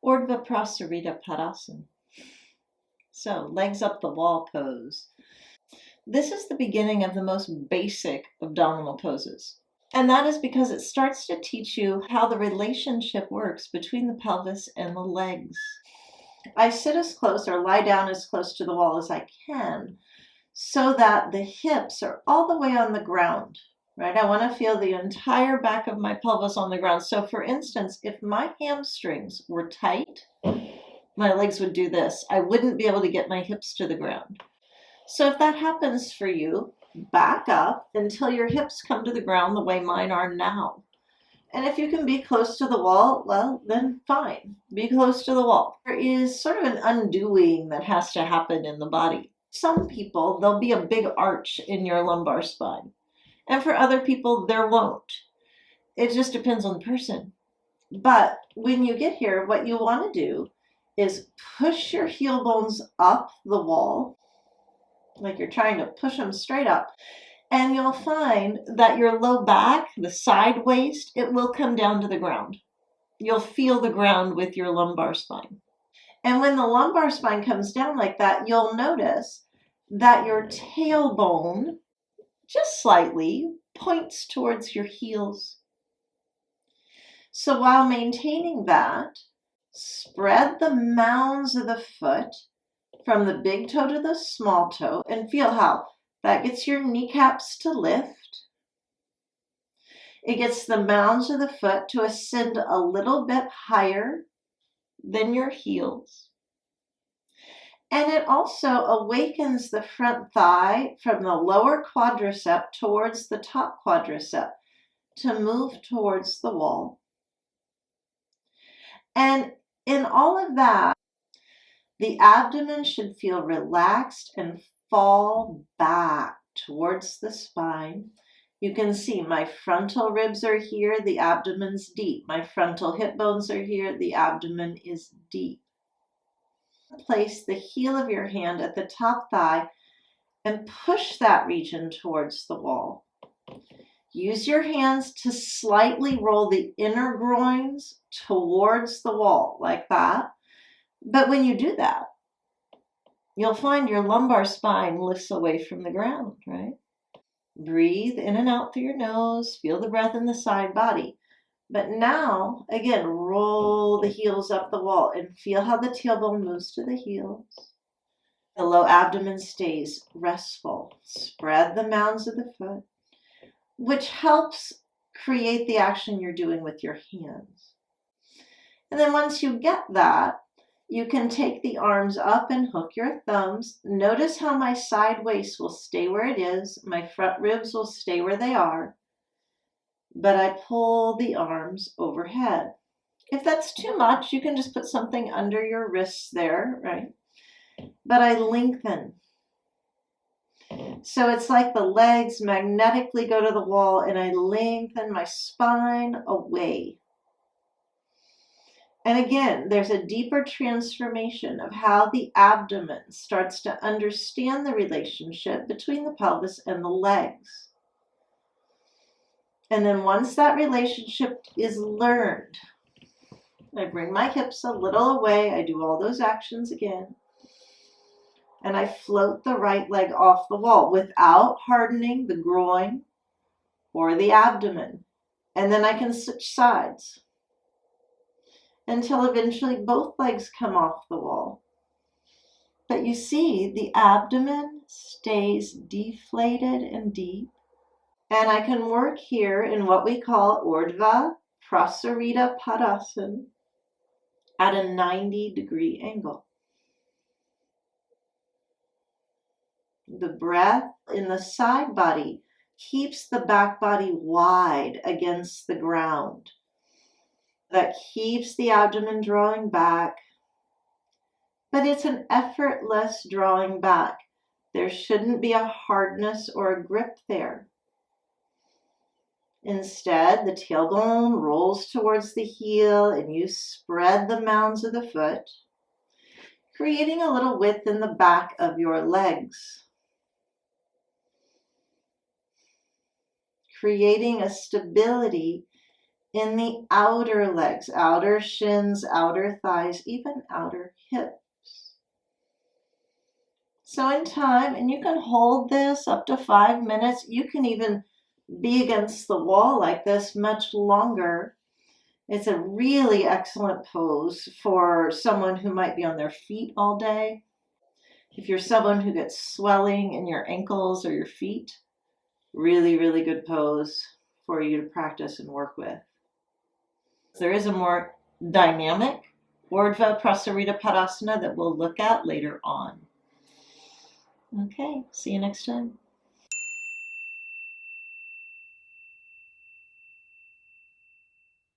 Urdhva Prasarita Padasana. So, legs up the wall pose. This is the beginning of the most basic abdominal poses. And that is because it starts to teach you how the relationship works between the pelvis and the legs. I sit as close or lie down as close to the wall as I can so that the hips are all the way on the ground, right? I want to feel the entire back of my pelvis on the ground. So for instance, if my hamstrings were tight, my legs would do this. I wouldn't be able to get my hips to the ground. So if that happens for you, back up until your hips come to the ground the way mine are now. And if you can be close to the wall, well, then fine. Be close to the wall. There is sort of an undoing that has to happen in the body. Some people, there'll be a big arch in your lumbar spine. And for other people, there won't. It just depends on the person. But when you get here, what you want to do is push your heel bones up the wall, like you're trying to push them straight up. And you'll find that your low back, the side waist, it will come down to the ground. You'll feel the ground with your lumbar spine. And when the lumbar spine comes down like that, you'll notice that your tailbone, just slightly, points towards your heels. So while maintaining that, spread the mounds of the foot from the big toe to the small toe and feel how that gets your kneecaps to lift. It gets the mounds of the foot to ascend a little bit higher than your heels. And it also awakens the front thigh from the lower quadricep towards the top quadricep to move towards the wall. And in all of that, the abdomen should feel relaxed and fall back towards the spine. You can see my frontal ribs are here, the abdomen's deep. My frontal hip bones are here, the abdomen is deep. Place the heel of your hand at the top thigh and push that region towards the wall. Use your hands to slightly roll the inner groins towards the wall, like that. But when you do that, you'll find your lumbar spine lifts away from the ground, right? Breathe in and out through your nose. Feel the breath in the side body. But now, again, roll the heels up the wall and feel how the tailbone moves to the heels. The low abdomen stays restful. Spread the mounds of the foot, which helps create the action you're doing with your hands. And then once you get that, you can take the arms up and hook your thumbs. Notice how my side waist will stay where it is. My front ribs will stay where they are. But I pull the arms overhead. If that's too much, you can just put something under your wrists there, right? But I lengthen. So it's like the legs magnetically go to the wall and I lengthen my spine away. And again, there's a deeper transformation of how the abdomen starts to understand the relationship between the pelvis and the legs. And then once that relationship is learned, I bring my hips a little away. I do all those actions again. And I float the right leg off the wall without hardening the groin or the abdomen. And then I can switch sides until eventually both legs come off the wall. But you see, the abdomen stays deflated and deep. And I can work here in what we call Urdhva Prasarita Padasana at a 90-degree angle. The breath in the side body keeps the back body wide against the ground. That keeps the abdomen drawing back, but it's an effortless drawing back. There shouldn't be a hardness or a grip there. Instead, the tailbone rolls towards the heel and you spread the mounds of the foot, creating a little width in the back of your legs, creating a stability in the outer legs, outer shins, outer thighs, even outer hips. So in time, and you can hold this up to 5 minutes. You can even be against the wall like this much longer. It's a really excellent pose for someone who might be on their feet all day. If you're someone who gets swelling in your ankles or your feet, really, really good pose for you to practice and work with. There is a more dynamic Urdhva Prasarita Padasana that we'll look at later on. Okay, see you next time.